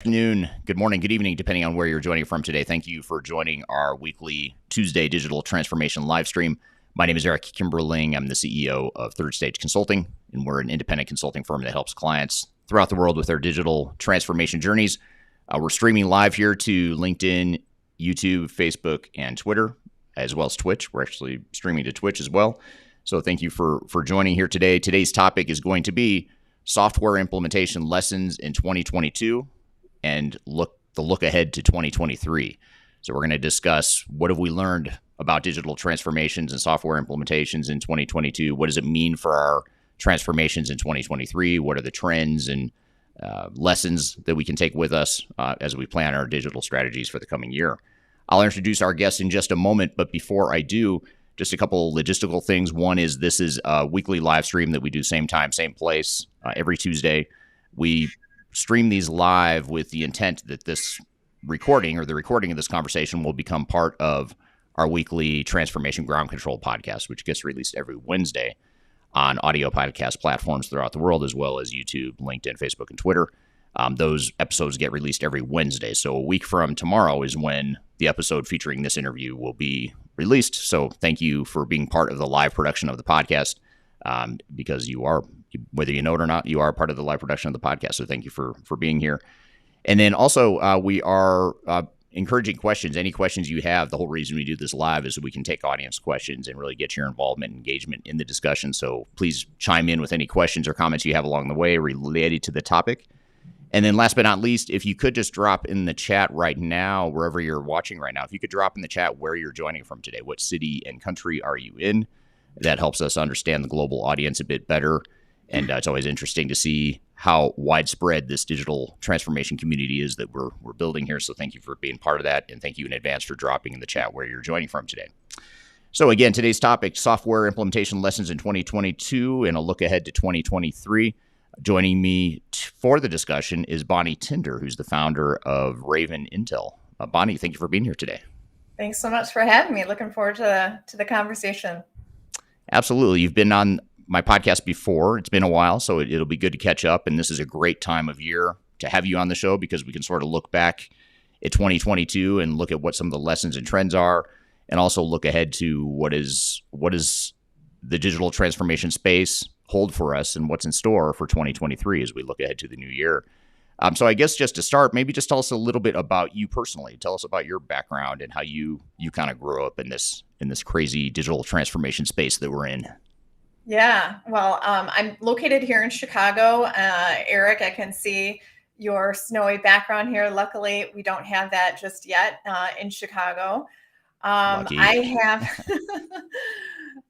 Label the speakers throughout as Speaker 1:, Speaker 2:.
Speaker 1: Afternoon, good morning, good evening, depending on where you're joining from today. Thank you for joining our weekly Tuesday digital transformation live stream. My name is Eric Kimberling. I'm the CEO of Third Stage Consulting, and we're an independent consulting firm that helps clients throughout the world with their digital transformation journeys. We're streaming live here to LinkedIn, YouTube, Facebook, and Twitter, as well as Twitch. We're actually streaming to Twitch as well. So thank you for joining here today. Today's topic is going to be software implementation lessons in 2022 and look ahead to 2023. So we're going to discuss what have we learned about digital transformations and software implementations in 2022. What does it mean for our transformations in 2023? What are the trends and lessons that we can take with us as we plan our digital strategies for the coming year? I'll introduce our guests in just a moment, but before I do, just a couple logistical things. One is this is a weekly live stream that we do same time, same place every Tuesday. We stream these live with the intent that this recording or the recording of this conversation will become part of our weekly Transformation Ground Control podcast, which gets released every Wednesday on audio podcast platforms throughout the world, as well as YouTube, LinkedIn, Facebook, and Twitter. Those episodes get released every Wednesday. So a week from tomorrow is when the episode featuring this interview will be released. So thank you for being part of the live production of the podcast, because you are, whether you know it or not, you are part of the live production of the podcast. So thank you for being here. And then also we are encouraging questions. Any questions you have, the whole reason we do this live is so we can take audience questions and really get your involvement and engagement in the discussion. So please chime in with any questions or comments you have along the way related to the topic. And then last but not least, if you could just drop in the chat right now, wherever you're watching right now, if you could drop in the chat where you're joining from today, what city and country are you in? That helps us understand the global audience a bit better. And it's always interesting to see how widespread this digital transformation community is that we're building here. So thank you for being part of that. And thank you in advance for dropping in the chat where you're joining from today. So again, today's topic, software implementation lessons in 2022 and a look ahead to 2023. Joining me for the discussion is Bonnie Tinder, who's the founder of Raven Intel. Bonnie, thank you for being here today.
Speaker 2: Thanks so much for having me. Looking forward to the conversation.
Speaker 1: Absolutely. You've been on my podcast before. It's been a while, so it'll be good to catch up. And this is a great time of year to have you on the show because we can sort of look back at 2022 and look at what some of the lessons and trends are, and also look ahead to what is the digital transformation space hold for us and what's in store for 2023 as we look ahead to the new year. So I guess just to start, maybe just tell us a little bit about you personally. Tell us about your background and how you kind of grew up in this crazy digital transformation space that we're in.
Speaker 2: Yeah, well, I'm located here in Chicago. Eric, I can see your snowy background here. Luckily, we don't have that just yet in Chicago. I have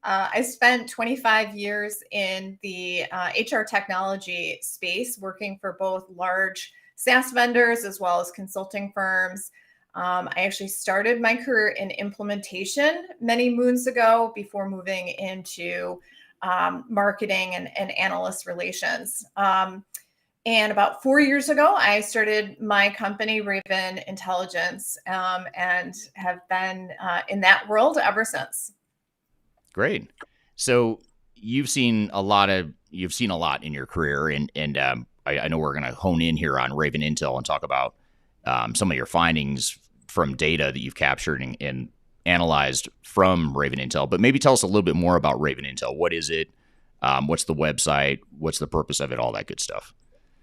Speaker 2: I spent 25 years in the HR technology space, working for both large SaaS vendors as well as consulting firms. I actually started my career in implementation many moons ago before moving into marketing and analyst relations. And about 4 years ago, I started my company, Raven Intelligence, and have been in that world ever since.
Speaker 1: Great. So you've seen a lot in your career, and I know we're going to hone in here on Raven Intel and talk about some of your findings from data that you've captured and analyzed from Raven Intel. But maybe tell us a little bit more about Raven Intel. What is it? What's the website? What's the purpose of it? All that good stuff.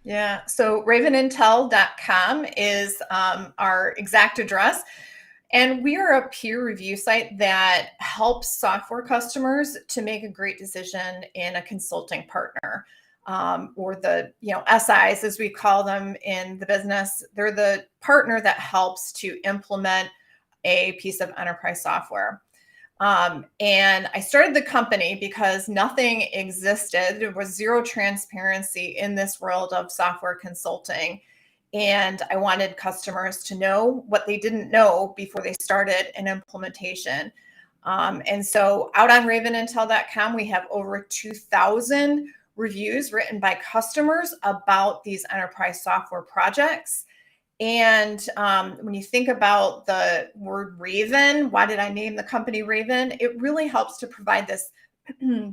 Speaker 2: Yeah. So ravenintel.com is our exact address. And we are a peer review site that helps software customers to make a great decision in a consulting partner, or the SIs, as we call them in the business. They're the partner that helps to implement a piece of enterprise software. And I started the company because nothing existed. There was zero transparency in this world of software consulting. And I wanted customers to know what they didn't know before they started an implementation. And so out on ravenintel.com, we have over 2,000 reviews written by customers about these enterprise software projects. And when you think about the word Raven, why did I name the company Raven? It really helps to provide this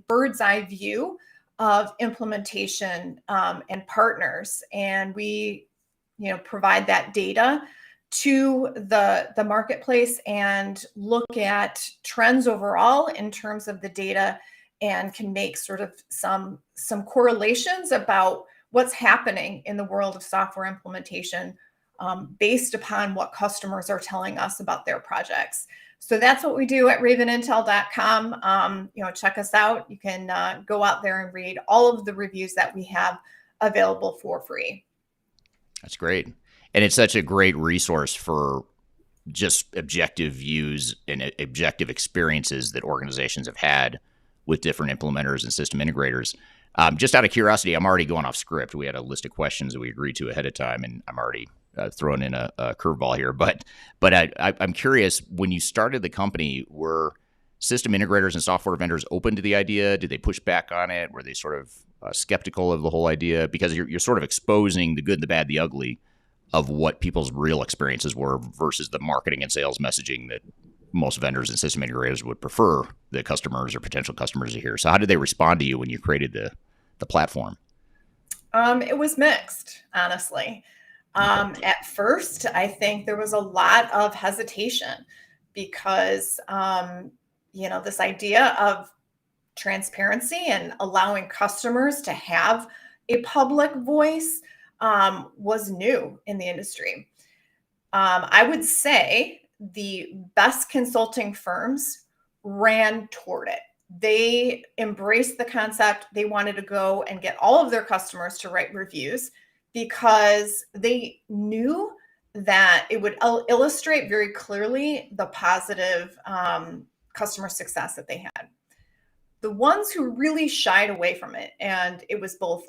Speaker 2: bird's eye view of implementation and partners. And we provide that data to the marketplace and look at trends overall in terms of the data, and can make sort of some correlations about what's happening in the world of software implementation, based upon what customers are telling us about their projects. So that's what we do at ravenintel.com. Check us out. You can go out there and read all of the reviews that we have available for free.
Speaker 1: That's great. And it's such a great resource for just objective views and objective experiences that organizations have had with different implementers and system integrators. Just out of curiosity, I'm already going off script. We had a list of questions that we agreed to ahead of time, and I'm already throwing in a curveball here. But I'm curious, when you started the company, were system integrators and software vendors open to the idea? Did they push back on it? Were they sort of skeptical of the whole idea? Because you're sort of exposing the good, the bad, the ugly of what people's real experiences were versus the marketing and sales messaging that most vendors and system integrators would prefer the customers or potential customers to hear. So how did they respond to you when you created the platform?
Speaker 2: It was mixed, honestly. At first, I think there was a lot of hesitation because, this idea of transparency and allowing customers to have a public voice was new in the industry. I would say the best consulting firms ran toward it. They embraced the concept. They wanted to go and get all of their customers to write reviews because they knew that it would illustrate very clearly the positive customer success that they had. The ones who really shied away from it, and it was both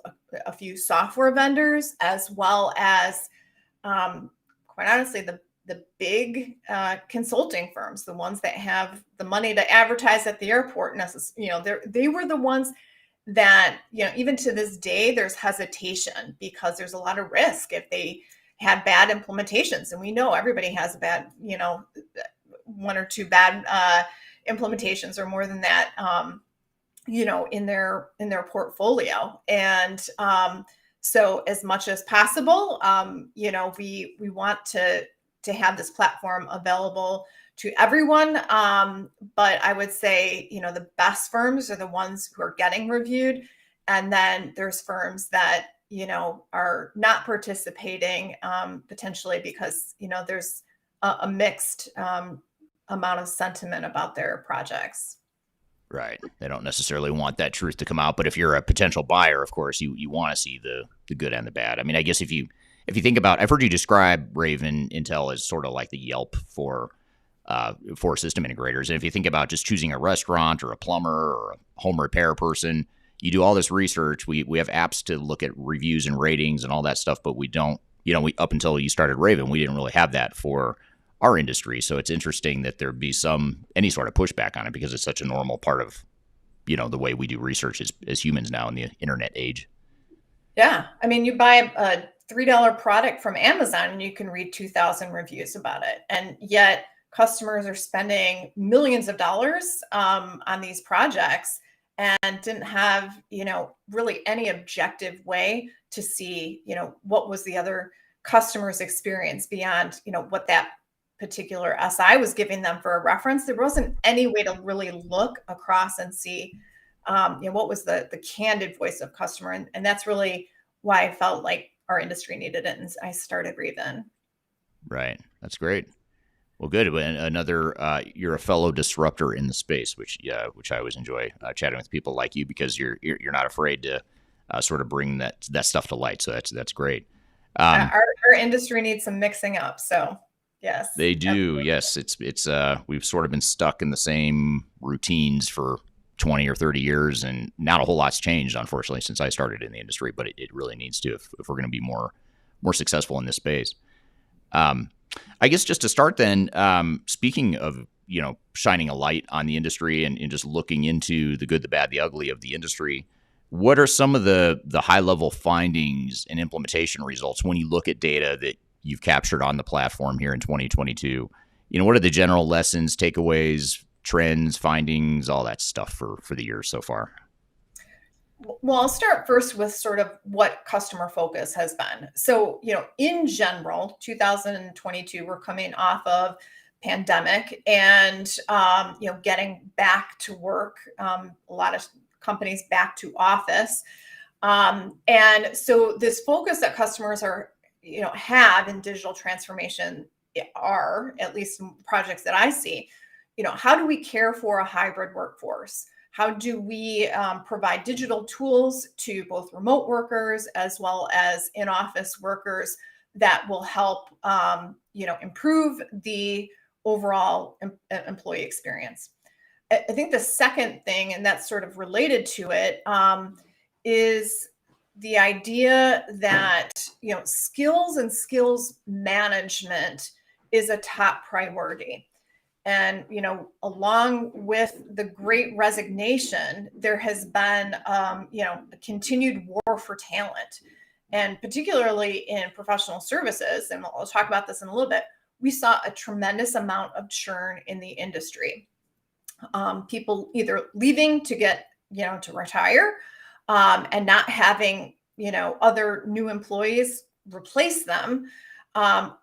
Speaker 2: a few software vendors as well as, quite honestly, the big consulting firms, the ones that have the money to advertise at the airport, they were the ones that, even to this day, there's hesitation because there's a lot of risk if they have bad implementations. And we know everybody has a bad, one or two bad implementations or more than that, in their portfolio. And so as much as possible, we want to have this platform available to everyone. But I would say, the best firms are the ones who are getting reviewed. And then there's firms that, are not participating, potentially because, there's a mixed amount of sentiment about their projects.
Speaker 1: Right. They don't necessarily want that truth to come out. But if you're a potential buyer, of course, you want to see the good and the bad. I mean, I guess if you think about, I've heard you describe Raven Intel as sort of like the Yelp for system integrators. And if you think about just choosing a restaurant or a plumber or a home repair person, you do all this research. We have apps to look at reviews and ratings and all that stuff, but we don't, up until you started Raven, we didn't really have that for our industry. So it's interesting that there'd be any sort of pushback on it because it's such a normal part of, the way we do research as humans now in the internet age.
Speaker 2: Yeah. I mean, you buy a $3 product from Amazon and you can read 2,000 reviews about it. And yet customers are spending millions of dollars on these projects and didn't have, really any objective way to see, what was the other customer's experience beyond, what that particular SI was giving them for a reference. There wasn't any way to really look across and see, what was the candid voice of customer. And that's really why I felt like our industry needed it. And I started Raven.
Speaker 1: Right. That's great. Well, good. Another, you're a fellow disruptor in the space, which I always enjoy chatting with people like you because you're not afraid to sort of bring that stuff to light. So that's great.
Speaker 2: Our industry needs some mixing up. So yes,
Speaker 1: they do. Absolutely. Yes, it's we've sort of been stuck in the same routines for 20 or 30 years, and not a whole lot's changed, unfortunately, since I started in the industry. But it really needs to if we're going to be more successful in this space. I guess just to start then, speaking of, shining a light on the industry and just looking into the good, the bad, the ugly of the industry, what are some of the high level findings and implementation results when you look at data that you've captured on the platform here in 2022? What are the general lessons, takeaways, trends, findings, all that stuff for the year so far?
Speaker 2: Well, I'll start first with sort of what customer focus has been. So, in general, 2022, we're coming off of pandemic and, getting back to work, a lot of companies back to office. And so this focus that customers have in digital transformation are, at least projects that I see, how do we care for a hybrid workforce? How do we provide digital tools to both remote workers as well as in-office workers that will help, improve the overall employee experience? I think the second thing, and that's sort of related to it, is the idea that skills and skills management is a top priority. And along with the Great Resignation, there has been a continued war for talent, and particularly in professional services. And I'll talk about this in a little bit. We saw a tremendous amount of churn in the industry. People either leaving to get to retire, and not having other new employees replace them,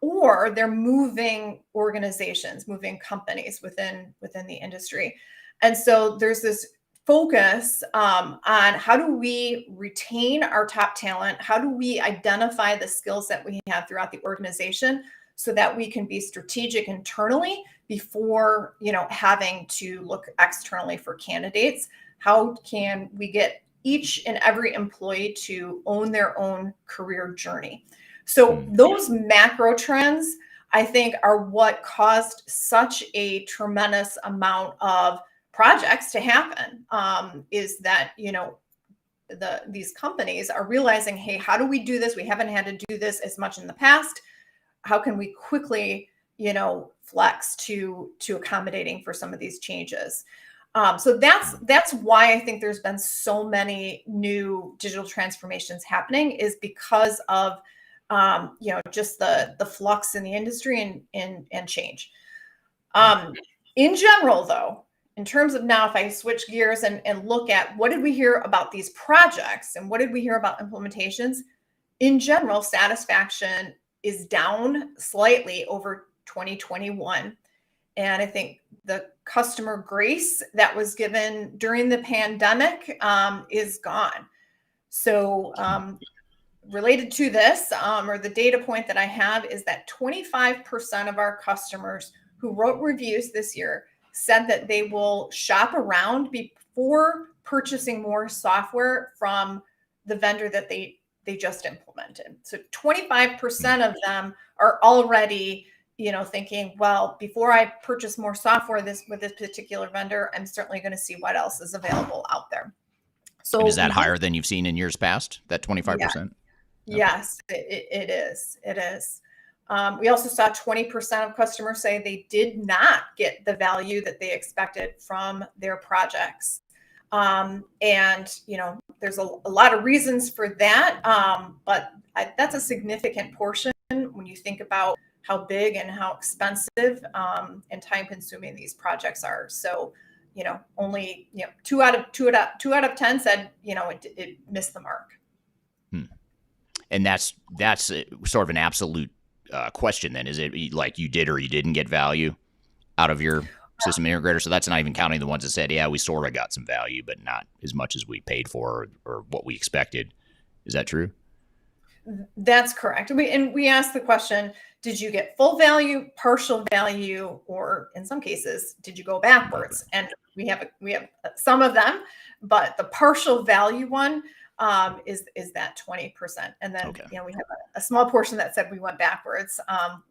Speaker 2: or they're moving organizations, moving companies within the industry. And so there's this focus on how do we retain our top talent? How do we identify the skills that we have throughout the organization so that we can be strategic internally before having to look externally for candidates? How can we get each and every employee to own their own career journey? So those macro trends, I think, are what caused such a tremendous amount of projects to happen. Is that these companies are realizing, hey, how do we do this? We haven't had to do this as much in the past. How can we quickly flex to accommodating for some of these changes? So that's why I think there's been so many new digital transformations happening, is because of just the flux in the industry and change. In general, though, in terms of now, if I switch gears and look at what did we hear about these projects and what did we hear about implementations, in general, satisfaction is down slightly over 2021. And I think the customer grace that was given during the pandemic is gone. So related to this, or the data point that I have, is that 25% of our customers who wrote reviews this year said that they will shop around before purchasing more software from the vendor that they just implemented. So 25% of them are already thinking, well, before I purchase more software with this particular vendor, I'm certainly going to see what else is available out there. So
Speaker 1: and is that higher than you've seen in years past, that 25%?
Speaker 2: Yeah. Yes, it is. It is. We also saw 20% of customers say they did not get the value that they expected from their projects. And, there's a lot of reasons for that. But that's a significant portion when you think about how big and how expensive and time consuming these projects are. So, only, 2 out of 10 said, it missed the mark.
Speaker 1: And that's sort of an absolute question then. Is it like you did or you didn't get value out of your system integrator? So that's not even counting the ones that said, yeah, we sort of got some value, but not as much as we paid for or what we expected. Is that true?
Speaker 2: That's correct. We asked the question, did you get full value, partial value, or in some cases, did you go backwards? And we have some of them, but the partial value one is that 20%. And then, we have a small portion that said we went backwards.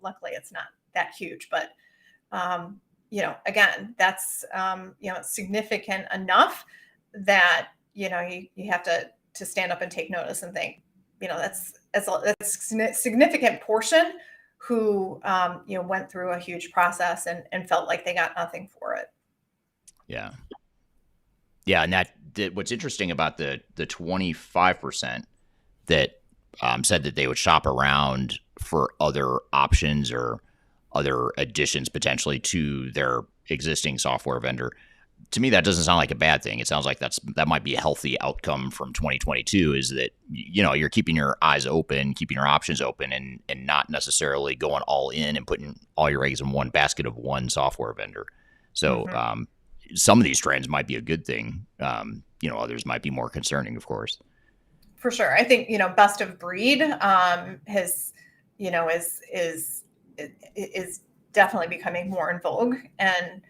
Speaker 2: Luckily, it's not that huge, but, again, that's, significant enough that, you have to stand up and take notice and think, that's a significant portion who, went through a huge process and felt like they got nothing for it.
Speaker 1: Yeah. Yeah. And what's interesting about the 25% that said that they would shop around for other options or other additions potentially to their existing software vendor. To me, that doesn't sound like a bad thing. It sounds like that might be a healthy outcome from 2022. Is that you're keeping your eyes open, keeping your options open, and not necessarily going all in and putting all your eggs in one basket of one software vendor. So
Speaker 2: Mhm.
Speaker 1: some of these trends might be a good thing. Others might be more concerning, of course.
Speaker 2: For sure. I think, best of breed has, you know, is definitely becoming more in vogue. And,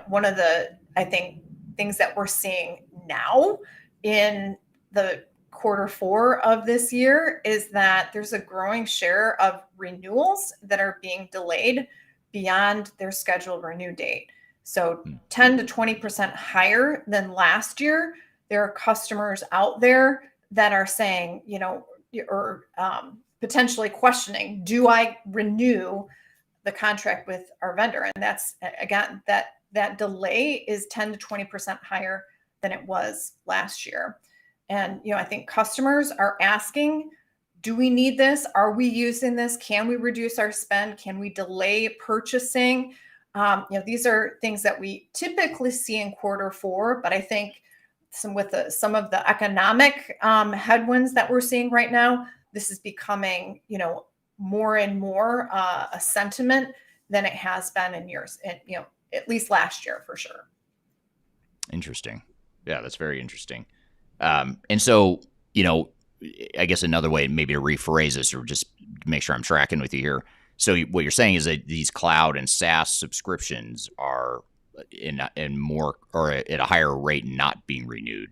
Speaker 2: one of the, I think, things that we're seeing now in the quarter 4 of this year is that there's a growing share of renewals that are being delayed beyond their scheduled renew date. So
Speaker 1: Hmm.
Speaker 2: 10 to 20% higher than last year. There are customers out there that are saying, or potentially questioning, do I renew the contract with our vendor? And that's, again, that delay is 10 to 20% higher than it was last year. And, I think customers are asking, do we need this? Are we using this? Can we reduce our spend? Can we delay purchasing? These are things that we typically see in quarter 4, but I think some of the economic headwinds that we're seeing right now, this is becoming, more and more a sentiment than it has been in years, and at least last year for sure.
Speaker 1: Interesting. Yeah, that's very interesting. And so, I guess another way maybe to rephrase this or just make sure I'm tracking with you here. So what you're saying is that these cloud and SaaS subscriptions are in more or at a higher rate not being renewed.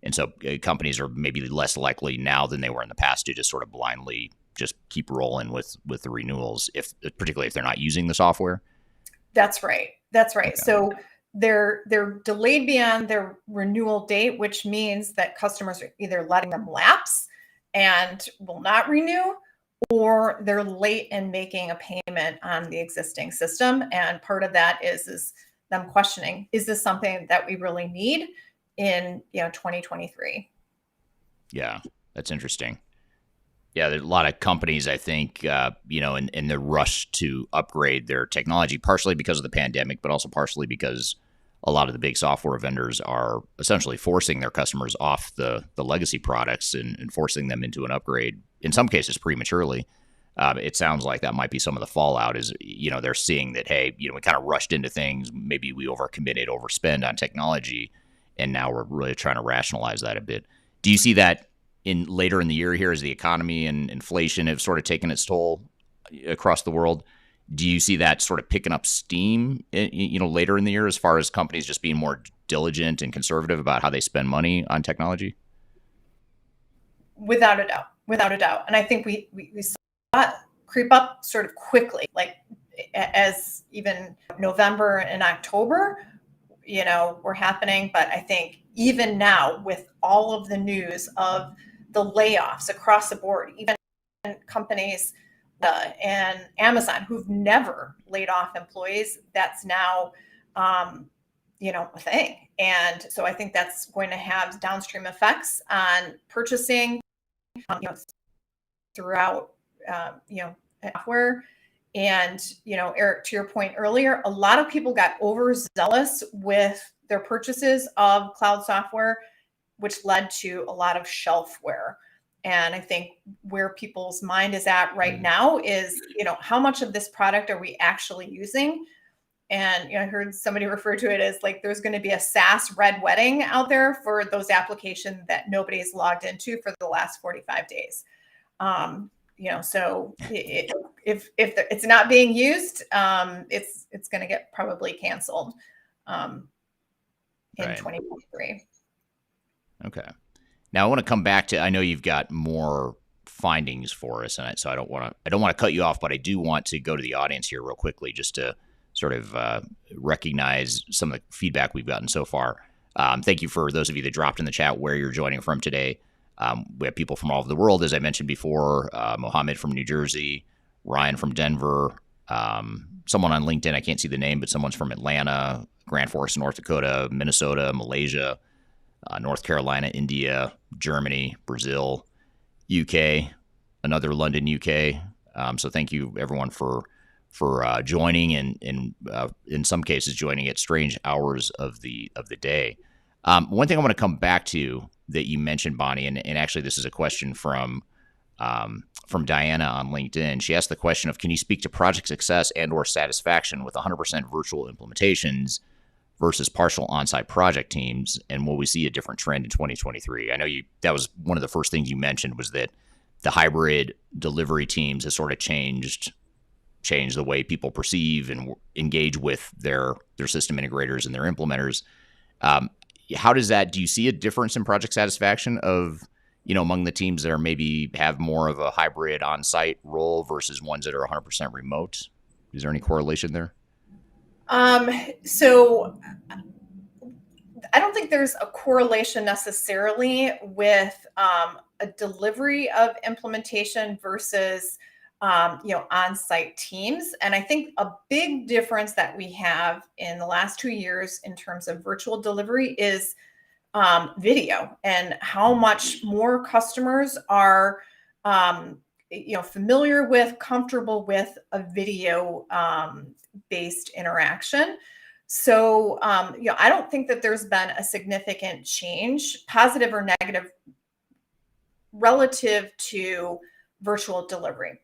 Speaker 1: And so companies are maybe less likely now than they were in the past to just sort of blindly just keep rolling with the renewals, if particularly if they're not using the software.
Speaker 2: That's right. That's right.
Speaker 1: Okay.
Speaker 2: So they're delayed beyond their renewal date, which means that customers are either letting them lapse and will not renew, or they're late in making a payment on the existing system. And part of that is them questioning, is this something that we really need in 2023?
Speaker 1: Yeah, that's interesting. Yeah, there's a lot of companies, I think, in the rush to upgrade their technology, partially because of the pandemic, but also partially because a lot of the big software vendors are essentially forcing their customers off the legacy products and forcing them into an upgrade, in some cases prematurely. It sounds like that might be some of the fallout is, they're seeing that, hey, we kind of rushed into things. Maybe we overcommitted, overspend on technology, and now we're really trying to rationalize that a bit. Do you see that in later in the year here as the economy and inflation have sort of taken its toll across the world? Do you see that sort of picking up steam, later in the year as far as companies just being more diligent and conservative about how they spend money on technology?
Speaker 2: Without a doubt, without a doubt. And I think we saw that creep up sort of quickly, like as even November and October, were happening. But I think even now, with all of the news of the layoffs across the board, even companies and Amazon, who've never laid off employees, that's now, a thing. And so I think that's going to have downstream effects on purchasing, you know, throughout, software. And, Eric, to your point earlier, a lot of people got overzealous with their purchases of cloud software, which led to a lot of shelfware. And I think where people's mind is at right now is, how much of this product are we actually using? And I heard somebody refer to it as like there's going to be a SaaS red wedding out there for those applications that nobody's logged into for the last 45 days. So if it's not being used, it's going to get probably canceled in
Speaker 1: Right.
Speaker 2: 2023.
Speaker 1: Okay. Now I want to come back to. I know you've got more findings for us, and so I don't want to cut you off, but I do want to go to the audience here real quickly, just to sort of recognize some of the feedback we've gotten so far. Thank you for those of you that dropped in the chat where you're joining from today. We have people from all over the world, as I mentioned before. Mohammed from New Jersey, Ryan from Denver, someone on LinkedIn, I can't see the name, but someone's from Atlanta, Grand Forks, North Dakota, Minnesota, Malaysia, North Carolina, India, Germany, Brazil, UK, another London, UK. So thank you everyone for joining, and in some cases joining at strange hours of the day. One thing I want to come back to that you mentioned, Bonnie, and actually this is a question from Diana on LinkedIn. She asked the question of, can you speak to project success and or satisfaction with 100% virtual implementations versus partial on-site project teams, and will we see a different trend in 2023? I know that was one of the first things you mentioned, was that the hybrid delivery teams has sort of changed the way people perceive and engage with their system integrators and their implementers. How does that? Do you see a difference in project satisfaction of among the teams that are maybe have more of a hybrid on-site role versus ones that are 100% remote? Is there any correlation there?
Speaker 2: So I don't think there's a correlation necessarily with a delivery of implementation versus on-site teams. And I think a big difference that we have in the last 2 years in terms of virtual delivery is video, and how much more customers are familiar with, comfortable with a video based interaction. So I don't think that there's been a significant change, positive or negative, relative to virtual delivery.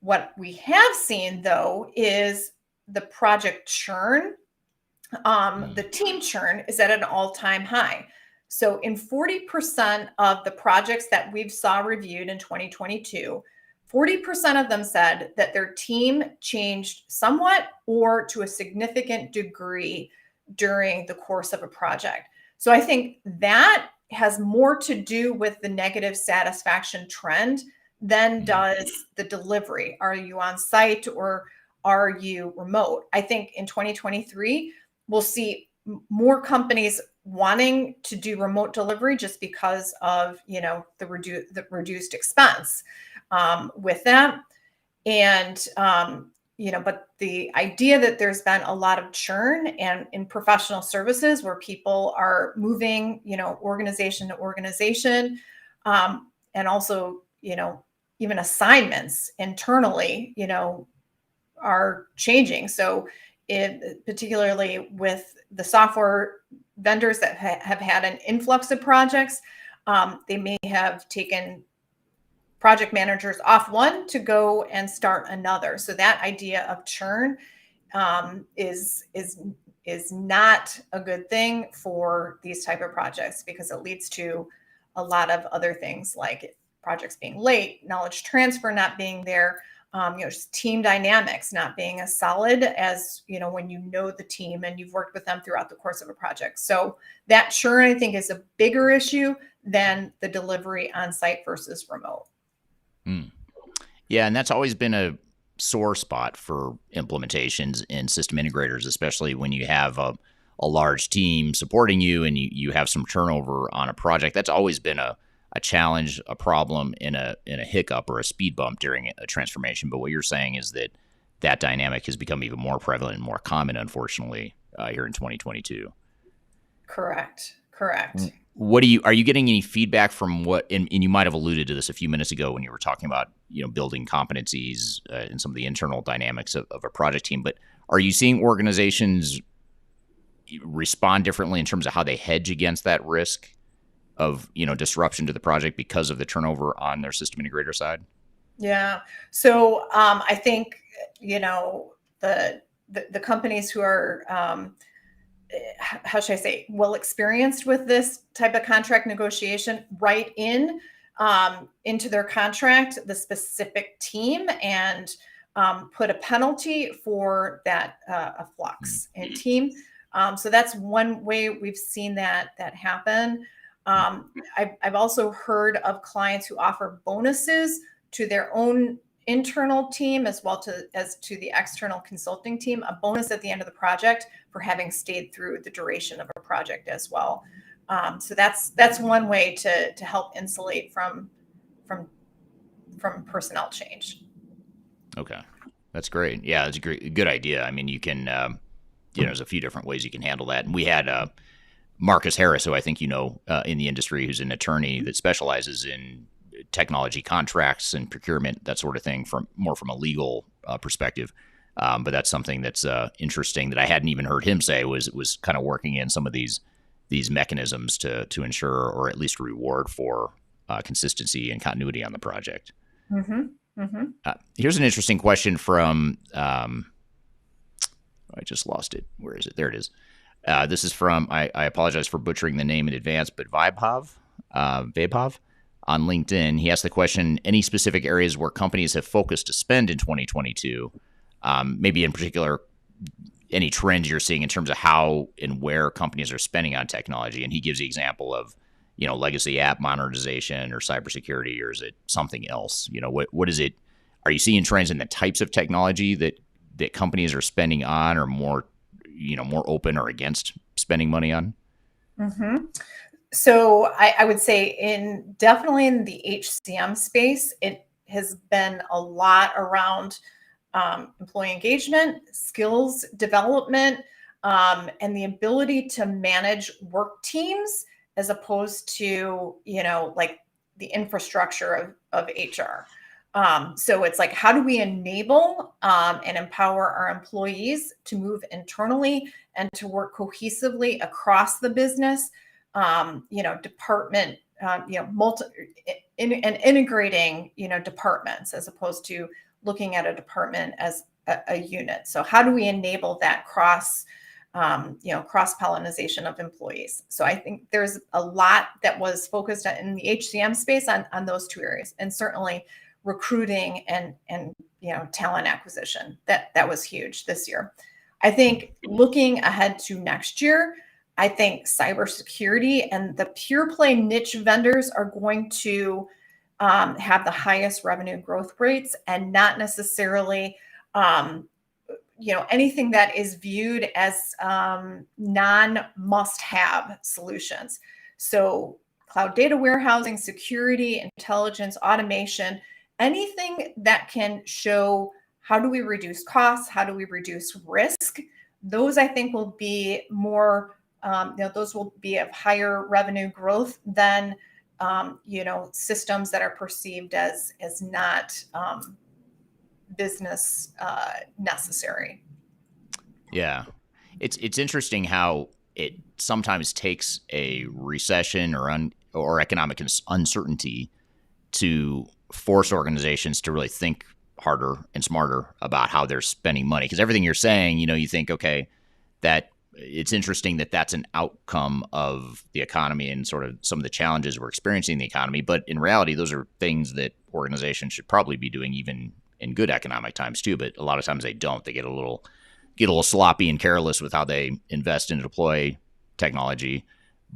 Speaker 2: What we have seen, though, is the project churn. The team churn is at an all-time high. So in 40% of the projects that we've saw reviewed in 2022, 40% of them said that their team changed somewhat or to a significant degree during the course of a project. So I think that has more to do with the negative satisfaction trend than does the delivery. Are you on site or are you remote? I think in 2023, we'll see more companies wanting to do remote delivery just because of the reduced expense with that. And but the idea that there's been a lot of churn and in professional services where people are moving organization to organization, and also even assignments internally are changing. So particularly with the software vendors that have had an influx of projects, they may have taken project managers off one to go and start another. So that idea of churn is not a good thing for these type of projects, because it leads to a lot of other things like projects being late, knowledge transfer not being there, just team dynamics not being as solid as when the team and you've worked with them throughout the course of a project. So that churn, I think, is a bigger issue than the delivery on site versus remote.
Speaker 1: Yeah, and that's always been a sore spot for implementations and system integrators, especially when you have a large team supporting you and you have some turnover on a project. That's always been a challenge, a problem, in a hiccup or a speed bump during a transformation. But what you're saying is that dynamic has become even more prevalent and more common, unfortunately, here in 2022.
Speaker 2: Correct.
Speaker 1: What are you getting any feedback from and you might have alluded to this a few minutes ago when you were talking about, building competencies and some of the internal dynamics of a project team, but are you seeing organizations respond differently in terms of how they hedge against that risk of, disruption to the project because of the turnover on their system integrator side?
Speaker 2: Yeah. So I think, the companies who are, how should I say, well experienced with this type of contract negotiation, write into their contract the specific team and put a penalty for that a flux in team. So that's one way we've seen that happen. I've also heard of clients who offer bonuses to their own internal team as well as to the external consulting team, a bonus at the end of the project for having stayed through the duration of a project as well. So that's one way to help insulate from personnel change.
Speaker 1: Okay, that's great. Yeah, it's a good idea. I mean, you can, there's a few different ways you can handle that. And we had Marcus Harris, who I think in the industry, who's an attorney that specializes in technology contracts and procurement, that sort of thing, from a legal perspective. But that's something that's interesting that I hadn't even heard him say was kind of working in some of these mechanisms to ensure or at least reward for consistency and continuity on the project.
Speaker 2: Mm-hmm. Mm-hmm.
Speaker 1: Here's an interesting question from I just lost it. Where is it? There it is. This is from I apologize for butchering the name in advance, but Vibhav on LinkedIn. He asked the question: any specific areas where companies have focused to spend in 2022? Maybe in particular, any trends you're seeing in terms of how and where companies are spending on technology. And he gives the example of, legacy app modernization or cybersecurity, or is it something else? What is it? Are you seeing trends in the types of technology that companies are spending on, or more open or against spending money on?
Speaker 2: Mm-hmm. So I would say definitely in the HCM space, it has been a lot around employee engagement, skills development, and the ability to manage work teams as opposed to, like the infrastructure of HR. So it's like, how do we enable and empower our employees to move internally and to work cohesively across the business, department, and integrating, departments as opposed to looking at a department as a unit. So how do we enable that cross pollination of employees? So I think there's a lot that was focused on, in the HCM space on those two areas, and certainly recruiting and talent acquisition. That was huge this year. I think looking ahead to next year, I think cybersecurity and the pure play niche vendors are going to have the highest revenue growth rates, and not necessarily anything that is viewed as non-must-have solutions. So cloud data warehousing, security, intelligence, automation, anything that can show how do we reduce costs, how do we reduce risk, those I think will be more, those will be of higher revenue growth than systems that are perceived as not business necessary.
Speaker 1: Yeah, it's interesting how it sometimes takes a recession or economic uncertainty to force organizations to really think harder and smarter about how they're spending money. Because everything you're saying, you think, okay, that it's interesting that that's an outcome of the economy and sort of some of the challenges we're experiencing in the economy. But in reality, those are things that organizations should probably be doing even in good economic times too. But a lot of times they don't. They get a little sloppy and careless with how they invest and deploy technology.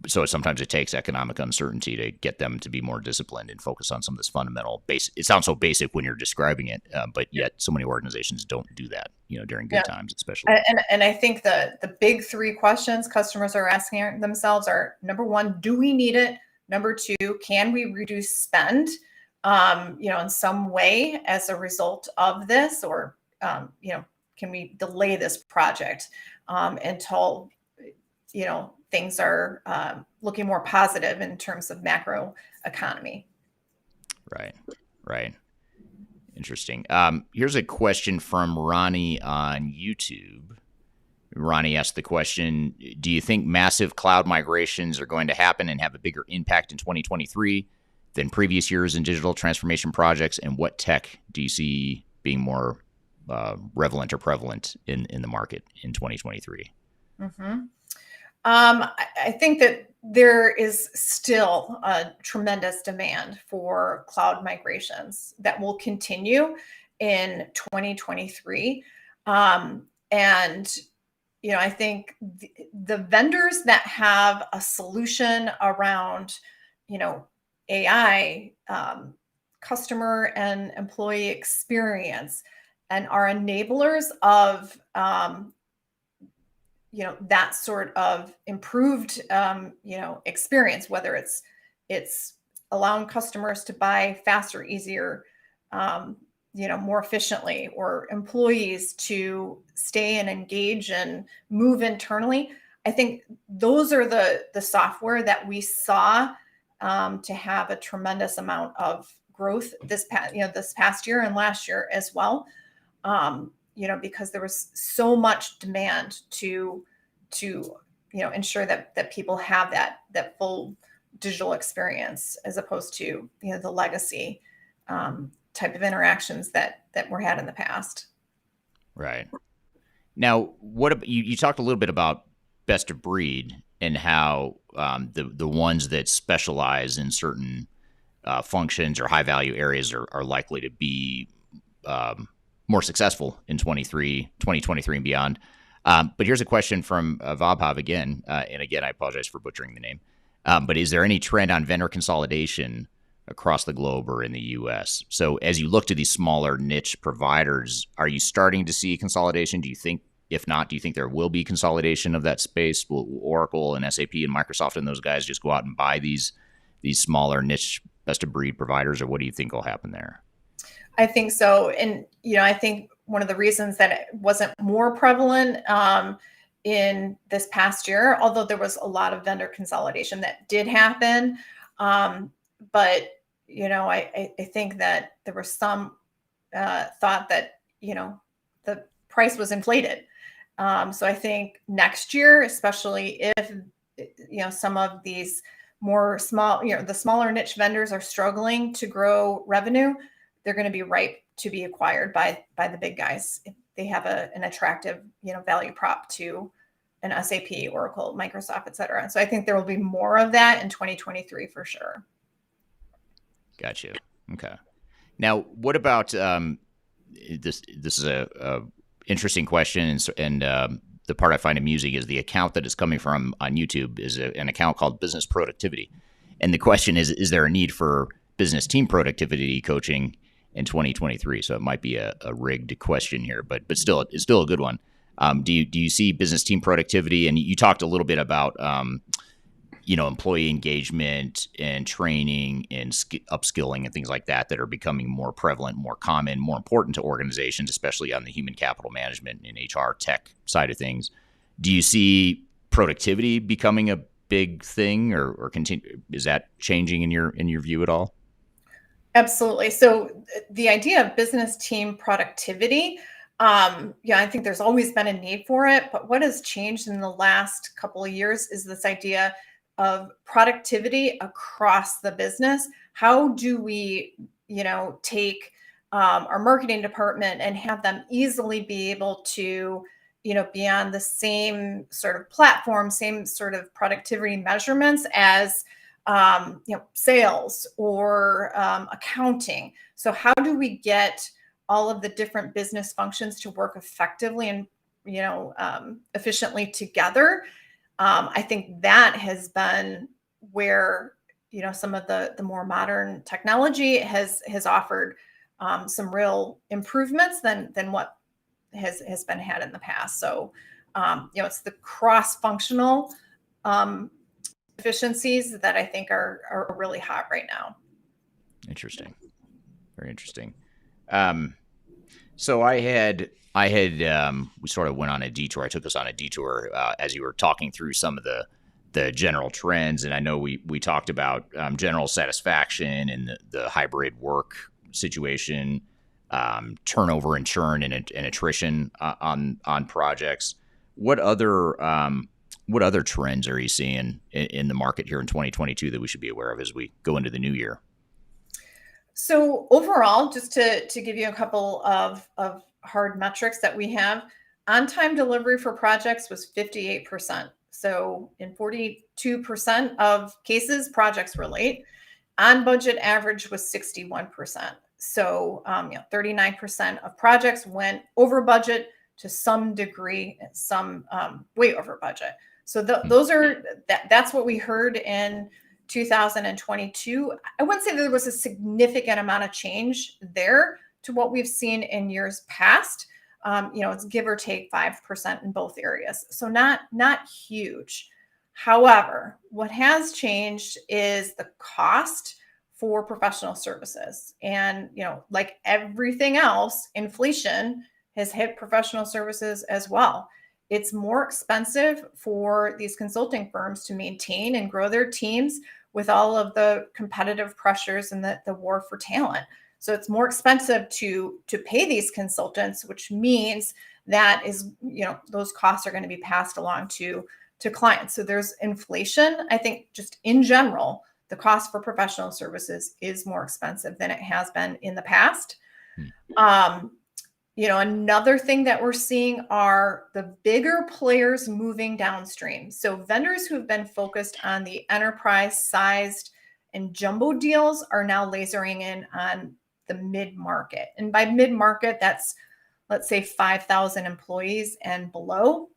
Speaker 1: So sometimes it takes economic uncertainty to get them to be more disciplined and focus on some of this fundamental base. It sounds so basic when you're describing it, but yet so many organizations don't do that, during good times, especially.
Speaker 2: And I think the big three questions customers are asking themselves are: number one, do we need it? Number two, can we reduce spend, in some way as a result of this, or can we delay this project until things are looking more positive in terms of macro economy.
Speaker 1: Right. Interesting. Here's a question from Ronnie on YouTube. Ronnie asked the question: do you think massive cloud migrations are going to happen and have a bigger impact in 2023 than previous years in digital transformation projects? And what tech do you see being more relevant or prevalent in the market in 2023?
Speaker 2: Mm-hmm. I think that there is still a tremendous demand for cloud migrations that will continue in 2023. And, I think the vendors that have a solution around, AI, customer and employee experience, and are enablers of that sort of improved experience, whether it's allowing customers to buy faster, easier, more efficiently, or employees to stay and engage and move internally. I think those are the software that we saw to have a tremendous amount of growth this past year and last year as well. because there was so much demand to ensure that people have that full digital experience, as opposed to the legacy type of interactions that were had in the past.
Speaker 1: Right. Now, you talked a little bit about best of breed and how the ones that specialize in certain functions or high value areas are likely to be more successful in 2023 and beyond. But here's a question from Vabhav again. And again, I apologize for butchering the name. But is there any trend on vendor consolidation across the globe or in the US? So as you look to these smaller niche providers, are you starting to see consolidation? Do you think, if not, do you think there will be consolidation of that space? Will Oracle and SAP and Microsoft and those guys just go out and buy these smaller niche best of breed providers, or what do you think will happen there?
Speaker 2: I think so. And, I think one of the reasons that it wasn't more prevalent in this past year, although there was a lot of vendor consolidation that did happen. But, I think that there was some thought that, the price was inflated. So I think next year, especially if, some of these more small, the smaller niche vendors are struggling to grow revenue, they're going to be ripe to be acquired by the big guys. If they have an attractive, value prop to an SAP, Oracle, Microsoft, et cetera. So I think there will be more of that in 2023 for sure.
Speaker 1: Gotcha. Okay. Now, what about this? This is a interesting question, and the part I find amusing is the account that it's coming from on YouTube is an account called Business Productivity, and the question is there a need for business team productivity coaching in 2023? So it might be a rigged question here, but still, it's still a good one. Do you see business team productivity? And you talked a little bit about employee engagement and training and upskilling and things like that are becoming more prevalent, more common, more important to organizations, especially on the human capital management and HR tech side of things. Do you see productivity becoming a big thing, or continue? Is that changing in your view at all?
Speaker 2: Absolutely. So the idea of business team productivity, I think there's always been a need for it, but what has changed in the last couple of years is this idea of productivity across the business. How do we, take our marketing department and have them easily be able to, be on the same sort of platform, same sort of productivity measurements as sales or accounting. So how do we get all of the different business functions to work effectively and efficiently together? I think that has been where some of the more modern technology has offered some real improvements than what has been had in the past. So it's the cross-functional efficiencies that I think are really hot right now.
Speaker 1: Interesting. Very interesting. So we sort of went on a detour. I took us on a detour as you were talking through some of the general trends. And I know we talked about general satisfaction and the hybrid work situation, turnover and churn and attrition on projects. What other trends are you seeing in the market here in 2022 that we should be aware of as we go into the new year?
Speaker 2: So overall, just to give you a couple of hard metrics that we have, on-time delivery for projects was 58%. So in 42% of cases, projects were late. On budget average was 61%. So 39% of projects went over budget to some degree, some way over budget. So that's what we heard in 2022. I wouldn't say there was a significant amount of change there to what we've seen in years past. It's give or take 5% in both areas. So not huge. However, what has changed is the cost for professional services. And, like everything else, inflation has hit professional services as well. It's more expensive for these consulting firms to maintain and grow their teams with all of the competitive pressures and the war for talent. So it's more expensive to pay these consultants, which means that is, those costs are going to be passed along to clients. So there's inflation. I think just in general, the cost for professional services is more expensive than it has been in the past. Another thing that we're seeing are the bigger players moving downstream. So vendors who have been focused on the enterprise sized and jumbo deals are now lasering in on the mid-market. And by mid-market, that's, let's say, 5,000 employees and below.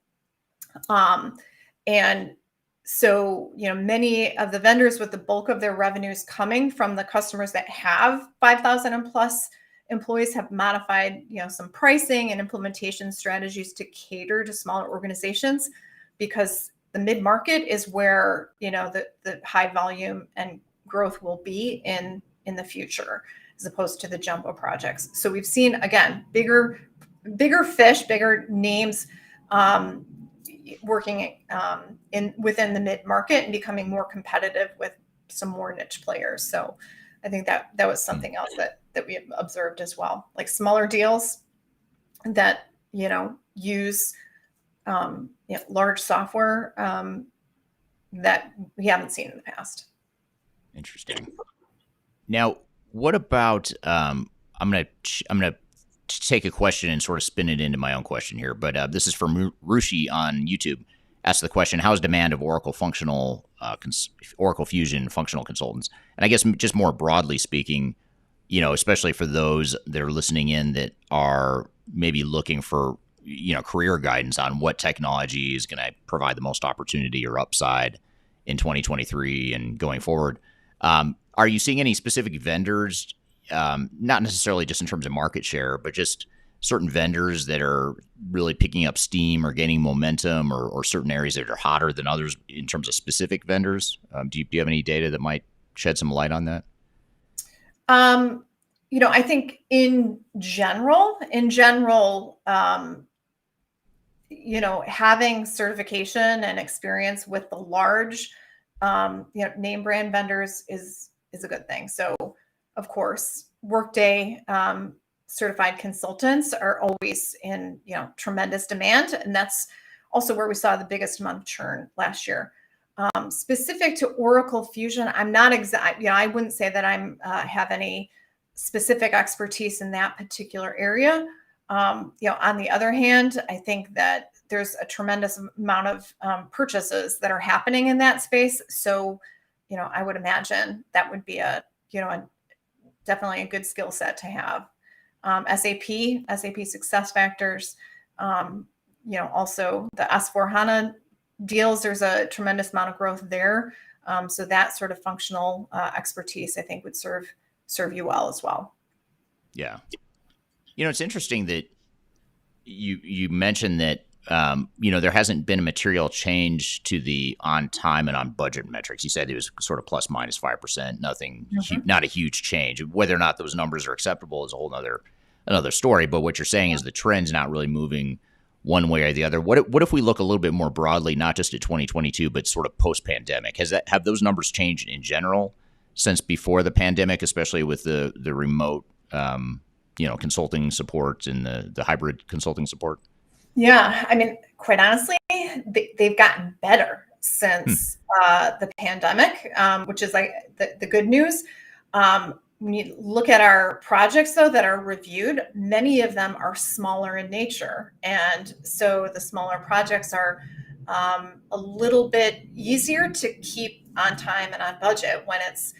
Speaker 2: And so, many of the vendors with the bulk of their revenues coming from the customers that have 5,000 and plus employees have modified, some pricing and implementation strategies to cater to smaller organizations, because the mid-market is where, the high volume and growth will be in the future, as opposed to the jumbo projects. So we've seen, again, bigger fish, bigger names, working within the mid-market and becoming more competitive with some more niche players. So I think that was something else that we observed as well, like smaller deals that, use large software that we haven't seen in the past.
Speaker 1: Interesting. Now, what about I'm gonna take a question and sort of spin it into my own question here, but this is from Rushi on YouTube. Asked the question: how is demand of Oracle Fusion functional consultants? And I guess just more broadly speaking, especially for those that are listening in that are maybe looking for career guidance on what technology is going to provide the most opportunity or upside in 2023 and going forward. Are you seeing any specific vendors, not necessarily just in terms of market share, but just certain vendors that are really picking up steam or gaining momentum, or certain areas that are hotter than others in terms of specific vendors? Do you have any data that might shed some light on that?
Speaker 2: I think in general, having certification and experience with the large, name brand vendors is a good thing. So, of course, Workday certified consultants are always in, tremendous demand, and that's also where we saw the biggest amount of churn last year. Specific to Oracle Fusion, I'm not exact. I wouldn't say that I'm have any specific expertise in that particular area. On the other hand, I think that there's a tremendous amount of purchases that are happening in that space. So, I would imagine that would be definitely a good skill set to have. SAP SuccessFactors, also the S4HANA deals, there's a tremendous amount of growth there. So that sort of functional expertise, I think, would serve you well as well.
Speaker 1: Yeah. It's interesting that you mentioned that, there hasn't been a material change to the on time and on budget metrics. You said it was sort of plus minus 5%, nothing, not a huge change. Whether or not those numbers are acceptable is a whole another story. But what you're saying is the trend's not really moving one way or the other. What if we look a little bit more broadly, not just at 2022, but sort of post-pandemic? Have those numbers changed in general since before the pandemic, especially with the remote, consulting support and the hybrid consulting support?
Speaker 2: Yeah, I mean, quite honestly, they've gotten better since the pandemic, which is like the good news. When you look at our projects, though, that are reviewed, many of them are smaller in nature. And so the smaller projects are a little bit easier to keep on time and on budget when it's,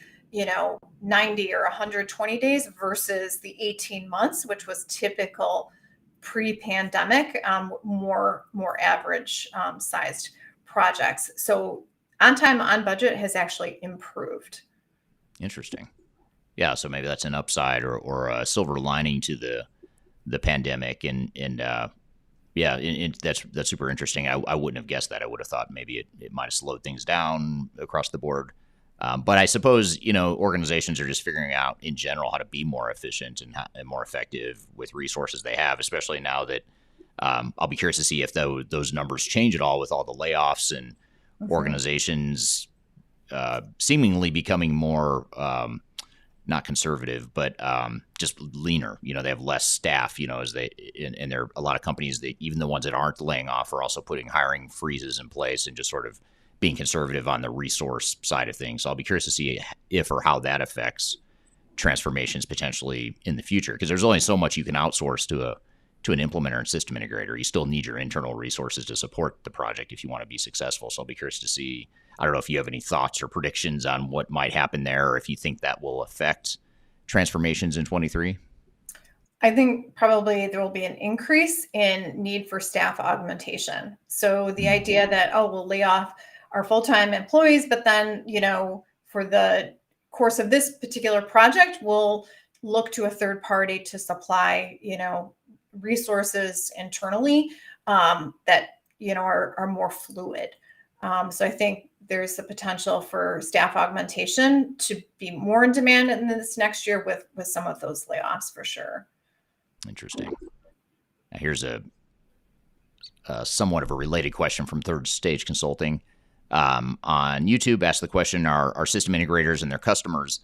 Speaker 2: 90 or 120 days versus the 18 months, which was typical pre-pandemic, more average sized projects. So on time, on budget has actually improved.
Speaker 1: Interesting. Yeah, so maybe that's an upside or a silver lining to the pandemic, and that's super interesting. I wouldn't have guessed that. I would have thought maybe it might have slowed things down across the board. But I suppose organizations are just figuring out in general how to be more efficient and more effective with resources they have, especially now that I'll be curious to see if those numbers change at all with all the layoffs and organizations seemingly becoming more not conservative, but just leaner. They have less staff. As they and there are a lot of companies that even the ones that aren't laying off are also putting hiring freezes in place and just sort of being conservative on the resource side of things. So I'll be curious to see if or how that affects transformations potentially in the future, because there's only so much you can outsource to an implementer and system integrator. You still need your internal resources to support the project if you want to be successful. So I'll be curious to see. I don't know if you have any thoughts or predictions on what might happen there, or if you think that will affect transformations in 23.
Speaker 2: I think probably there will be an increase in need for staff augmentation. So the idea that, we'll lay off our full-time employees, but then, for the course of this particular project, we'll look to a third party to supply, resources internally that, are more fluid. So I think there's the potential for staff augmentation to be more in demand in this next year with some of those layoffs for sure.
Speaker 1: Interesting. Now here's a somewhat of a related question from Third Stage Consulting. On YouTube, asked the question, are system integrators and their customers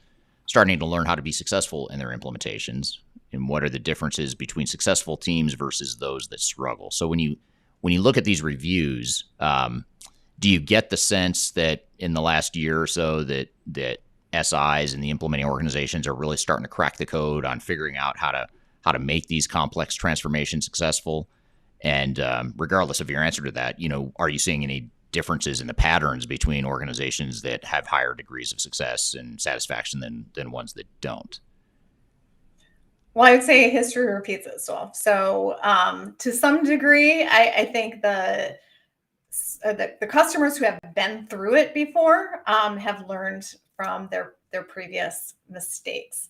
Speaker 1: starting to learn how to be successful in their implementations? And what are the differences between successful teams versus those that struggle? So when you look at these reviews, do you get the sense that in the last year or so that SIs and the implementing organizations are really starting to crack the code on figuring out how to make these complex transformations successful? And regardless of your answer to that, are you seeing any differences in the patterns between organizations that have higher degrees of success and satisfaction than ones that don't?
Speaker 2: Well, I would say history repeats itself. So to some degree, I think the customers who have been through it before have learned from their previous mistakes.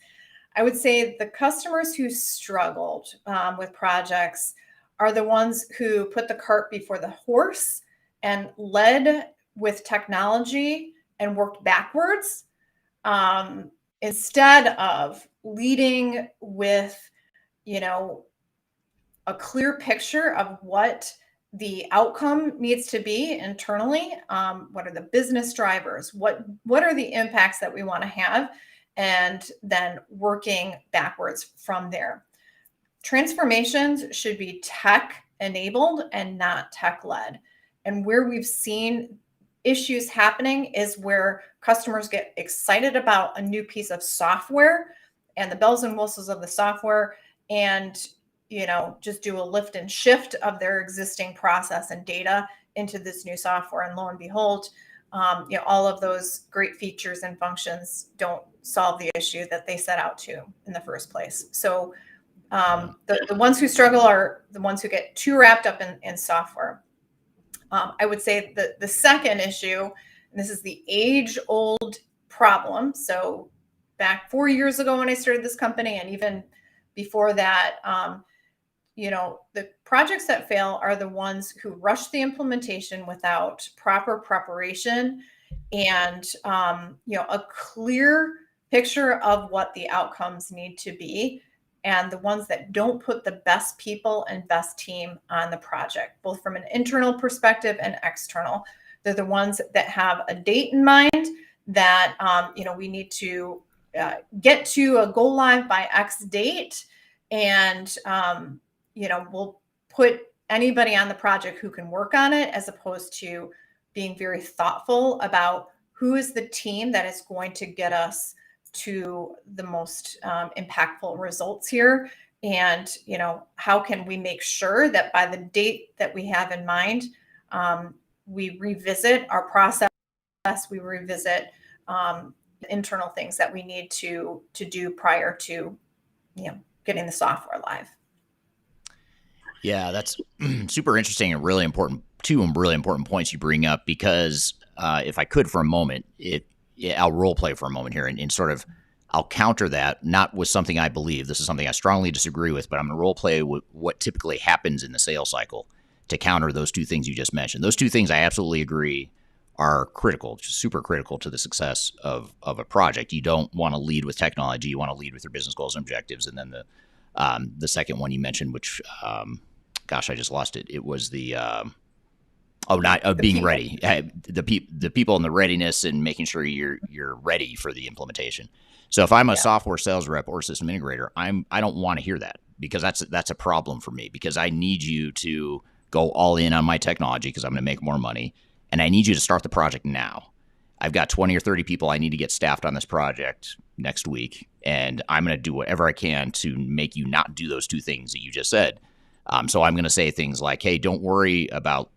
Speaker 2: I would say the customers who struggled with projects are the ones who put the cart before the horse and led with technology and worked backwards instead of leading with, a clear picture of what the outcome needs to be internally. What are the business drivers? What are the impacts that we want to have? And then working backwards from there. Transformations should be tech enabled and not tech led. And where we've seen issues happening is where customers get excited about a new piece of software and the bells and whistles of the software and, just do a lift and shift of their existing process and data into this new software. And lo and behold, all of those great features and functions don't solve the issue that they set out to in the first place. So the ones who struggle are the ones who get too wrapped up in software. I would say the second issue, and this is the age-old problem. So back 4 years ago when I started this company, and even before that, the projects that fail are the ones who rush the implementation without proper preparation and, a clear picture of what the outcomes need to be, and the ones that don't put the best people and best team on the project, both from an internal perspective and external. They're the ones that have a date in mind that, we need to get to a go live by X date. And, we'll put anybody on the project who can work on it, as opposed to being very thoughtful about who is the team that is going to get us to the most impactful results here. And, how can we make sure that by the date that we have in mind, we revisit our process, we revisit internal things that we need to do prior to, getting the software live.
Speaker 1: Yeah, that's super interesting and really important. Two really important points you bring up, because if I could for a moment, I'll role play for a moment here and sort of I'll counter that, not with something I believe. This is something I strongly disagree with, but I'm going to role play with what typically happens in the sales cycle to counter those two things you just mentioned. Those two things I absolutely agree are critical, super critical to the success of a project. You don't want to lead with technology. You want to lead with your business goals and objectives. And then the second one you mentioned, which, gosh, I just lost it. It was the Oh, not
Speaker 2: the
Speaker 1: being
Speaker 2: people.
Speaker 1: ready. The people in the readiness and making sure you're ready for the implementation. So if I'm a
Speaker 2: Yeah.
Speaker 1: software sales rep or system integrator, I don't want to hear that, because that's a problem for me, because I need you to go all in on my technology because I'm going to make more money, and I need you to start the project now. I've got 20 or 30 people I need to get staffed on this project next week, and I'm going to do whatever I can to make you not do those two things that you just said. So I'm going to say things like, hey, don't worry about,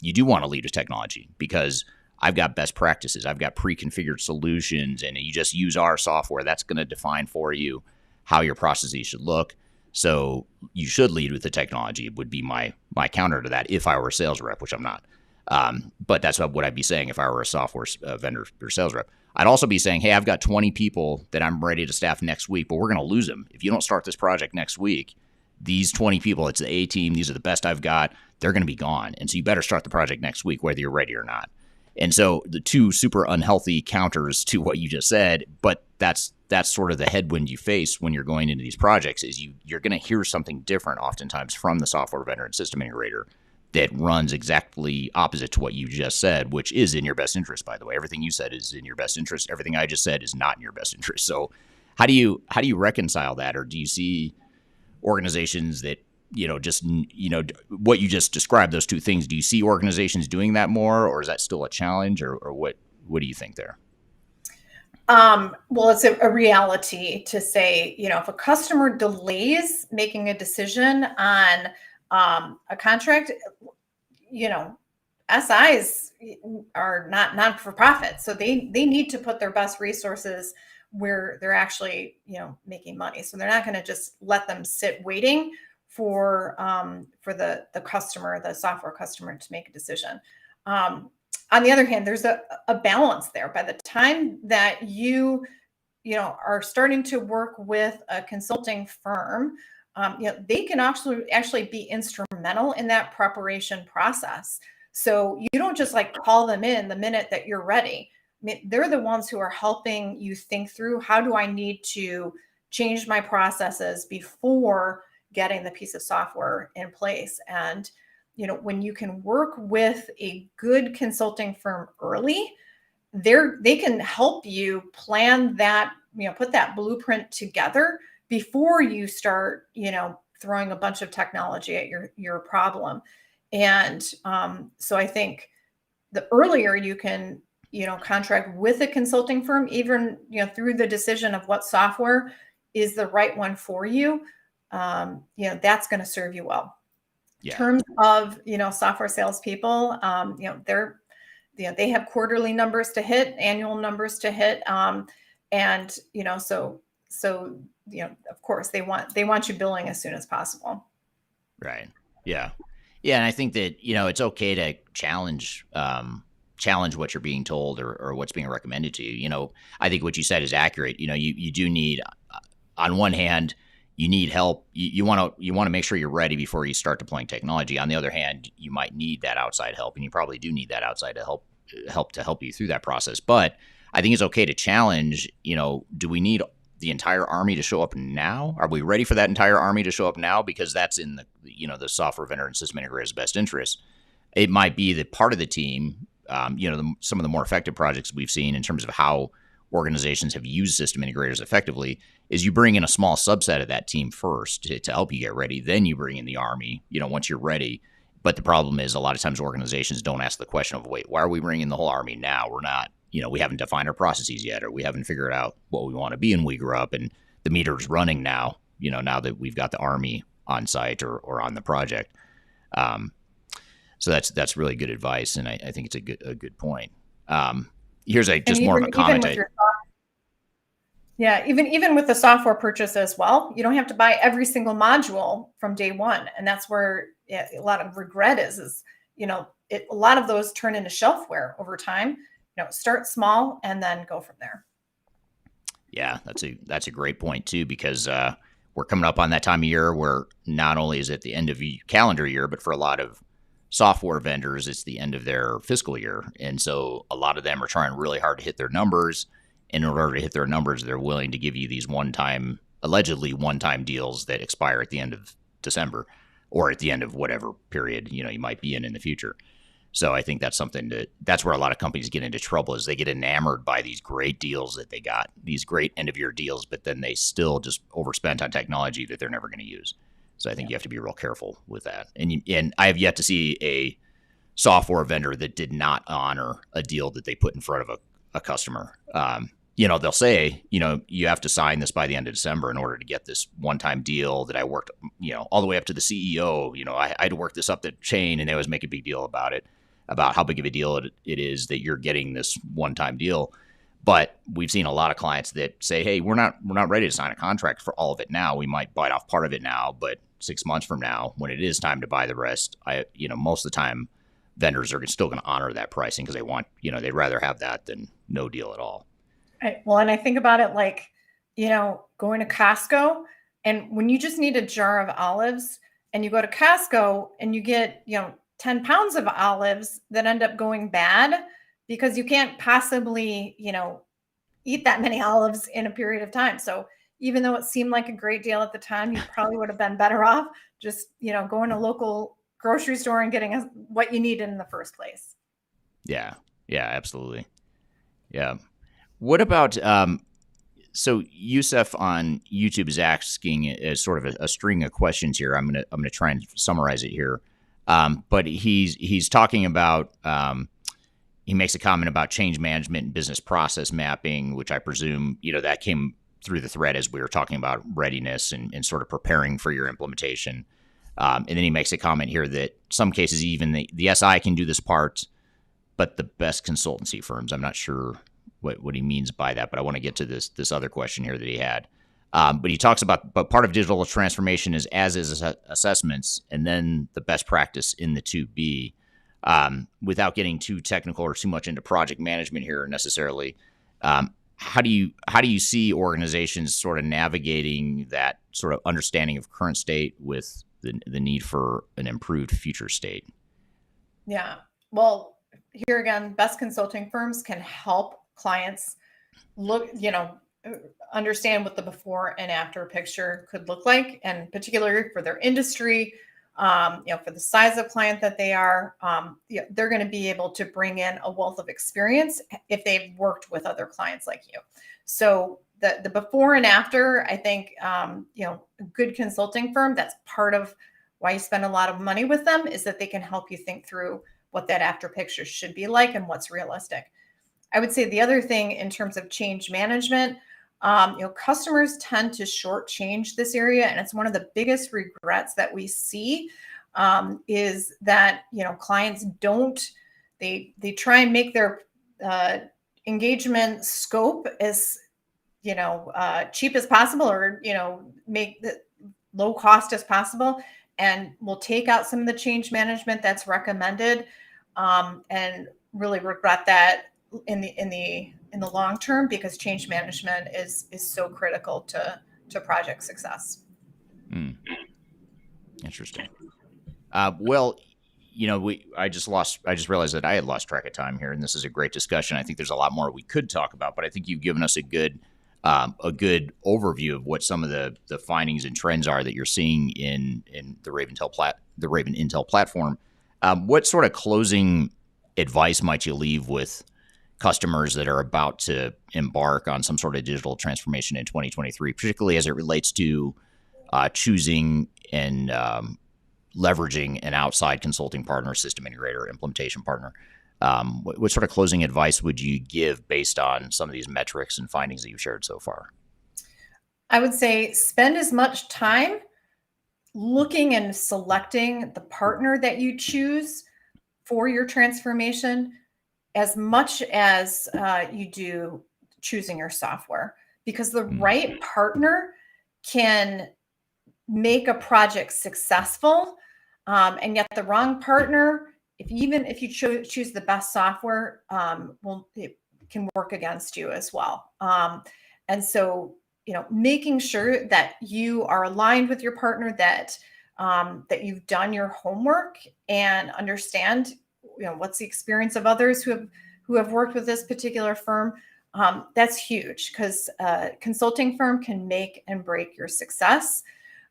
Speaker 1: you do want to lead with technology because I've got best practices. I've got pre-configured solutions, and you just use our software. That's going to define for you how your processes should look. So you should lead with the technology would be my counter to that if I were a sales rep, which I'm not. But that's what I'd be saying if I were a software vendor or sales rep. I'd also be saying, hey, I've got 20 people that I'm ready to staff next week, but we're going to lose them. If you don't start this project next week, these 20 people, it's the A team, these are the best I've got, they're going to be gone. And so you better start the project next week, whether you're ready or not. And so the two super unhealthy counters to what you just said, but that's sort of the headwind you face when you're going into these projects, is you're going to hear something different oftentimes from the software vendor and system integrator that runs exactly opposite to what you just said, which is in your best interest, by the way. Everything you said is in your best interest. Everything I just said is not in your best interest. So how do you reconcile that? Or do you see organizations that, just, what you just described, those two things, do you see organizations doing that more, or is that still a challenge, or what do you think there?
Speaker 2: Well, it's a reality to say, if a customer delays making a decision on a contract, SIs are not for profit, so they need to put their best resources where they're actually making money. So they're not going to just let them sit waiting for the customer, the software customer, to make a decision. On the other hand, there's a balance there. By the time that you are starting to work with a consulting firm, they can actually be instrumental in that preparation process. So you don't just like call them in the minute that you're ready. I mean, they're the ones who are helping you think through, how do I need to change my processes before getting the piece of software in place. And when you can work with a good consulting firm early, they can help you plan that, put that blueprint together before you start, throwing a bunch of technology at your problem. And so I think the earlier you can, contract with a consulting firm, even, through the decision of what software is the right one for you, that's going to serve you well. In
Speaker 1: Yeah.
Speaker 2: terms of, software salespeople, they have quarterly numbers to hit, annual numbers to hit. And, of course they want you billing as soon as possible.
Speaker 1: Right. Yeah. Yeah. And I think that, it's okay to challenge what you're being told, or what's being recommended to you. I think what you said is accurate. You do need, on one hand, you need help. You want to make sure you're ready before you start deploying technology. On the other hand, you might need that outside help, and you probably do need that outside to help you through that process. But I think it's okay to challenge. Do we need the entire army to show up now? Are we ready for that entire army to show up now? Because that's in the software vendor and system integrator's best interest. It might be that part of the team, some of the more effective projects we've seen in terms of how organizations have used system integrators effectively, is you bring in a small subset of that team first to help you get ready. Then you bring in the army, once you're ready. But the problem is, a lot of times organizations don't ask the question of, wait, why are we bringing the whole army now? We're not, we haven't defined our processes yet, or we haven't figured out what we want to be, and we grew up and the meter's running now, now that we've got the army on site or on the project. So that's really good advice, and I think it's a good point. Here's just more of a comment.
Speaker 2: Even with the software purchase as well, you don't have to buy every single module from day one, and that's where a lot of regret is a lot of those turn into shelfware over time. Start small and then go from there.
Speaker 1: Yeah, that's a great point too, because we're coming up on that time of year where not only is it the end of the calendar year, but for a lot of software vendors, it's the end of their fiscal year. And so a lot of them are trying really hard to hit their numbers. And in order to hit their numbers, they're willing to give you these allegedly one-time deals that expire at the end of December, or at the end of whatever period, you might be in the future. So I think that's something that's where a lot of companies get into trouble, is they get enamored by these great deals that they got, these great end of year deals, but then they still just overspent on technology that they're never going to use. So I think you have to be real careful with that. And I have yet to see a software vendor that did not honor a deal that they put in front of a customer. They'll say, you have to sign this by the end of December in order to get this one-time deal that I worked, all the way up to the CEO. I had to work this up the chain, and they always make a big deal about it, about how big of a deal it is that you're getting this one-time deal. But we've seen a lot of clients that say, hey, we're not ready to sign a contract for all of it now. We might bite off part of it now, but 6 months from now, when it is time to buy the rest, most of the time, vendors are still going to honor that pricing because they want, they'd rather have that than no deal at all.
Speaker 2: Right. Well, and I think about it like, going to Costco, and when you just need a jar of olives and you go to Costco and you get, 10 pounds of olives that end up going bad because you can't possibly, eat that many olives in a period of time. So even though it seemed like a great deal at the time, you probably would have been better off just, going to local grocery store and getting what you needed in the first place.
Speaker 1: Yeah. Yeah, absolutely. Yeah. What about, so Yusef on YouTube is asking as sort of a string of questions here. I'm gonna try and summarize it here. But he's talking about, he makes a comment about change management and business process mapping, which I presume, that came through the thread as we were talking about readiness and sort of preparing for your implementation. And then he makes a comment here that some cases even the SI can do this part, but the best consultancy firms, I'm not sure what he means by that, but I want to get to this other question here that he had. But he talks about, but part of digital transformation is assessments, and then the best practice in the 2B. Without getting too technical or too much into project management here necessarily, how do you see organizations sort of navigating that sort of understanding of current state with the need for an improved future state?
Speaker 2: Yeah. Well, here again, best consulting firms can help clients look, understand what the before and after picture could look like, and particularly for their industry, for the size of client that they are, they're going to be able to bring in a wealth of experience if they've worked with other clients like you. So the before and after, I think, a good consulting firm, that's part of why you spend a lot of money with them, is that they can help you think through what that after picture should be like and what's realistic. I would say the other thing in terms of change management, customers tend to shortchange this area, and it's one of the biggest regrets that we see, is that clients they try and make their engagement scope as cheap as possible, or make the low cost as possible, and will take out some of the change management that's recommended, and really regret that in the long term, because change management is so critical to project success.
Speaker 1: Interesting. Well, I just realized that I had lost track of time here, and this is a great discussion. I think there's a lot more we could talk about, but I think you've given us a good overview of what some of the findings and trends are that you're seeing in the Raven Intel platform. What sort of closing advice might you leave with customers that are about to embark on some sort of digital transformation in 2023, particularly as it relates to choosing and leveraging an outside consulting partner, system integrator, implementation partner? What sort of closing advice would you give based on some of these metrics and findings that you've shared so far?
Speaker 2: I would say spend as much time looking and selecting the partner that you choose for your transformation as much as you do choosing your software, because the right partner can make a project successful, and yet the wrong partner, if you choose the best software, it can work against you as well. And so, making sure that you are aligned with your partner, that you've done your homework and understand, what's the experience of others who have worked with this particular firm. That's huge, because a consulting firm can make and break your success.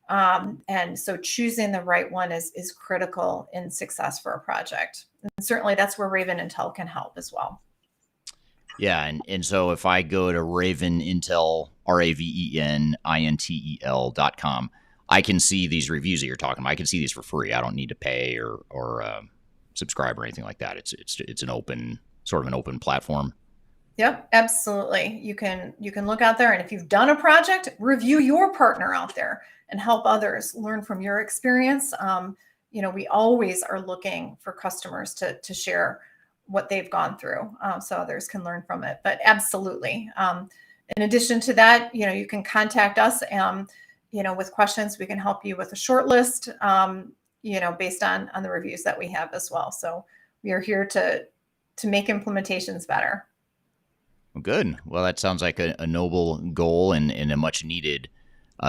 Speaker 2: And so choosing the right one is critical in success for a project. And certainly that's where Raven Intel can help as well.
Speaker 1: Yeah, and so if I go to Raven Intel, RAVENINTEL.com, I can see these reviews that you're talking about. I can see these for free. I don't need to pay or subscribe or anything like that. It's an open, sort of an open platform.
Speaker 2: Yep, absolutely. You can look out there, and if you've done a project, review your partner out there and help others learn from your experience. We always are looking for customers to share what they've gone through, so others can learn from it. But absolutely. In addition to that, you can contact us. With questions, we can help you with a short list. Based on the reviews that we have as well. So we are here to make implementations better.
Speaker 1: Good. Well, that sounds like a noble goal and a much needed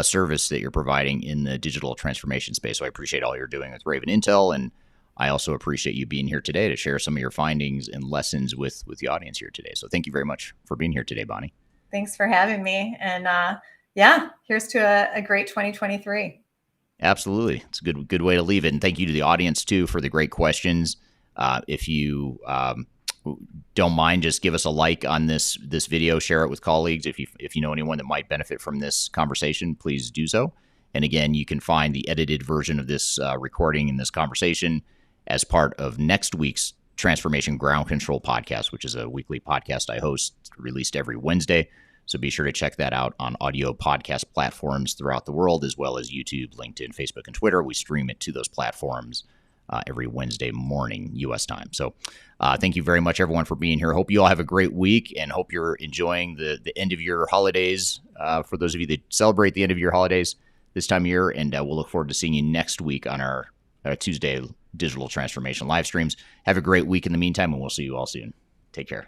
Speaker 1: service that you're providing in the digital transformation space. So I appreciate all you're doing with Raven Intel, and I also appreciate you being here today to share some of your findings and lessons with the audience here today. So thank you very much for being here today, Bonnie.
Speaker 2: Thanks for having me. And here's to a great 2023.
Speaker 1: Absolutely. It's a good way to leave it. And thank you to the audience, too, for the great questions. If you don't mind, just give us a like on this video, share it with colleagues. If you know anyone that might benefit from this conversation, please do so. And again, you can find the edited version of this recording and this conversation as part of next week's Transformation Ground Control podcast, which is a weekly podcast I host, released every Wednesday. So be sure to check that out on audio podcast platforms throughout the world, as well as YouTube, LinkedIn, Facebook, and Twitter. We stream it to those platforms every Wednesday morning, U.S. time. So thank you very much, everyone, for being here. Hope you all have a great week, and hope you're enjoying the end of your holidays, for those of you that celebrate the end of your holidays this time of year. And we'll look forward to seeing you next week on our Tuesday Digital Transformation live streams. Have a great week in the meantime, and we'll see you all soon. Take care.